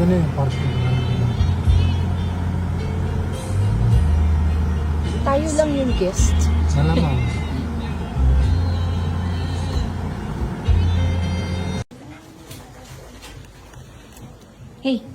Ito na yung parking. Tayo lang yung guest. Malamang. Hey.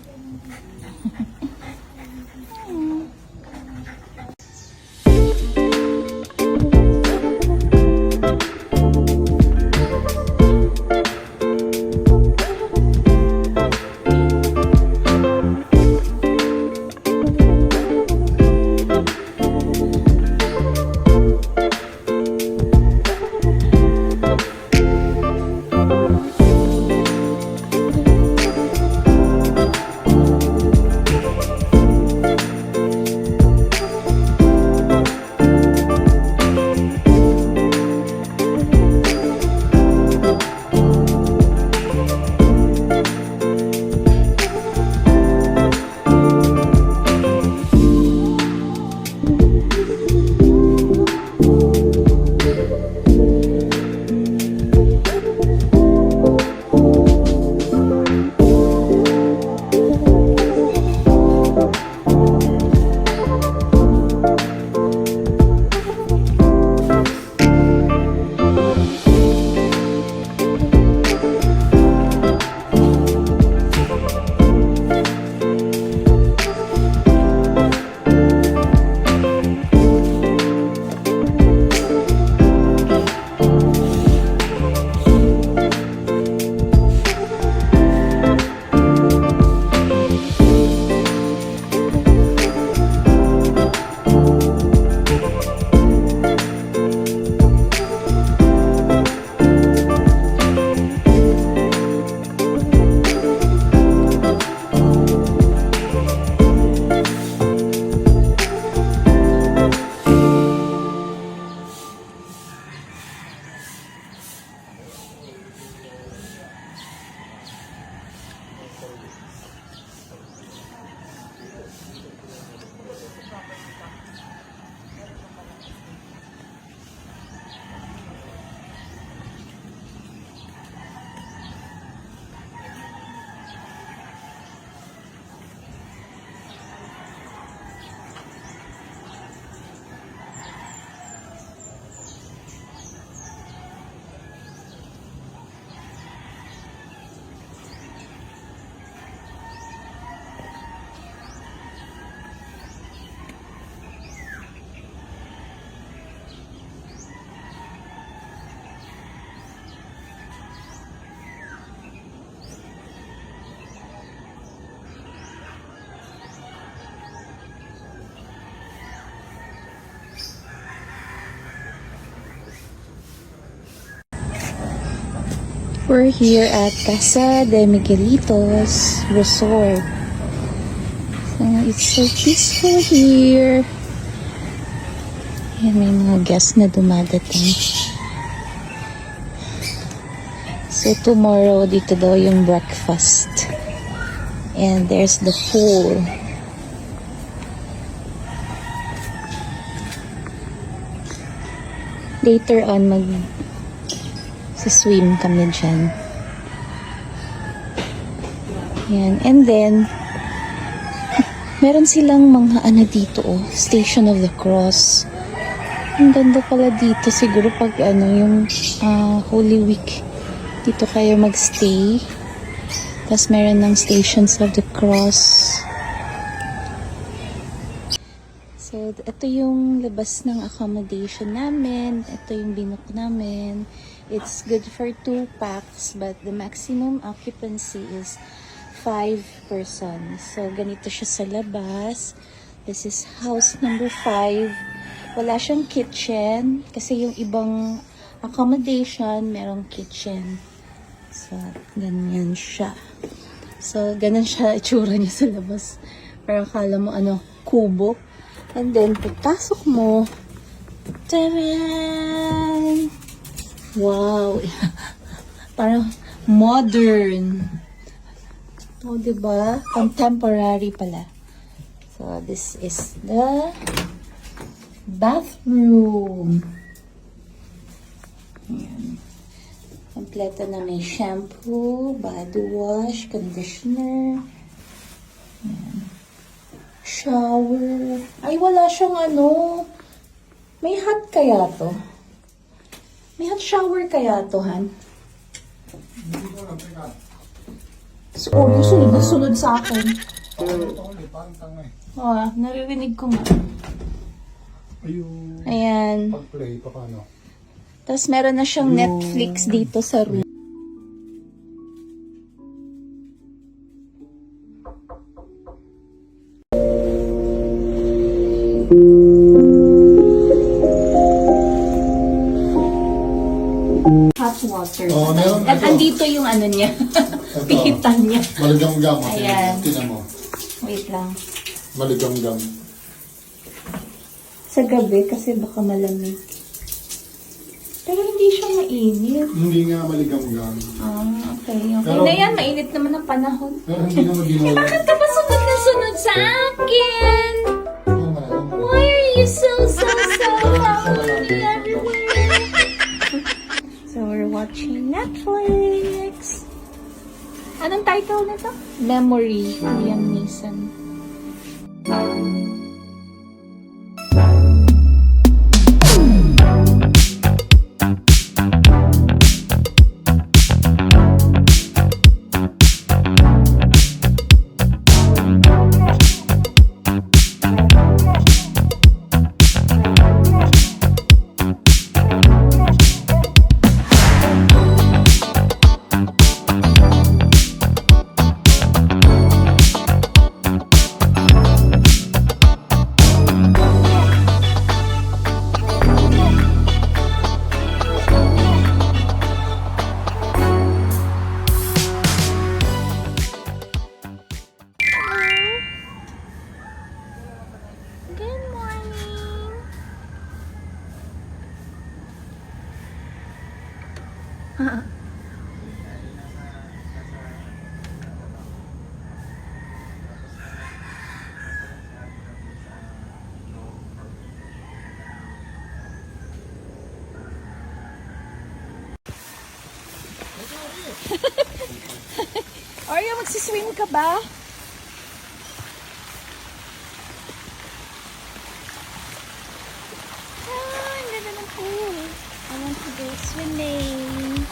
We're here at Casa de Miguelitos Resort. It's so peaceful here. Ayan, may mga guests na dumadating. So tomorrow, dito daw yung breakfast. And there's the pool. Later on, swim kami dyan. Yan. And then, meron silang mga dito, Station of the Cross. Ang ganda pala dito. Siguro pag yung Holy Week, dito kayo magstay. Tapos meron ng Stations of the Cross. So, ito yung labas ng accommodation namin. Ito yung binook namin. It's good for 2 packs, but the maximum occupancy is 5 persons. So, ganito siya sa labas. This is house number 5. Wala siyang kitchen, kasi yung ibang accommodation, merong kitchen. So, ganyan siya. So, ganun siya, itsura niya sa labas. Pero akala mo, kubo. And then, pagpasok mo, taran! Wow! Parang modern. O, diba? Contemporary pala. So, this is the bathroom. Ayan. Kompleto na may shampoo, body wash, conditioner. Shower. Ay, wala siyang ano. May hot kaya to? May hot shower kaya to, Han? Hindi ko lang tingnan. So, yung sunod na sunod sa akin. Ito ulit, parang tanga eh. Oh, naririnig ko nga. Ayun. Ayan. Pag-play, paano? Tapos meron na siyang Netflix dito sa room. Hot water. Oh, meron At ito. andito yung ano niya. Pihitan niya. Maligamgam. Ayan. Tinan mo. Wait lang. Maligamgam. Sa gabi kasi baka malamig. Pero hindi siya mainit. Hindi nga maligamgam. Ah, okay. Okay Pero- na yan. Mainit naman ang panahon. Pero hindi naman ginawa. Bakit ka ba sunod na sunod sa akin? Oo nga, oo nga. Why are you so following me everywhere? So we're watching Netflix. Anong title nito? Memory, Liam Neeson. Good morning. Arya, magsiswim ka ba? Ah, ang ganda ng pool. I want to go swimming.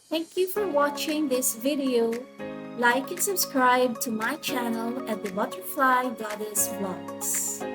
Thank you for watching this video. Like and subscribe to my channel at the Butterfly Goddess Vlogs.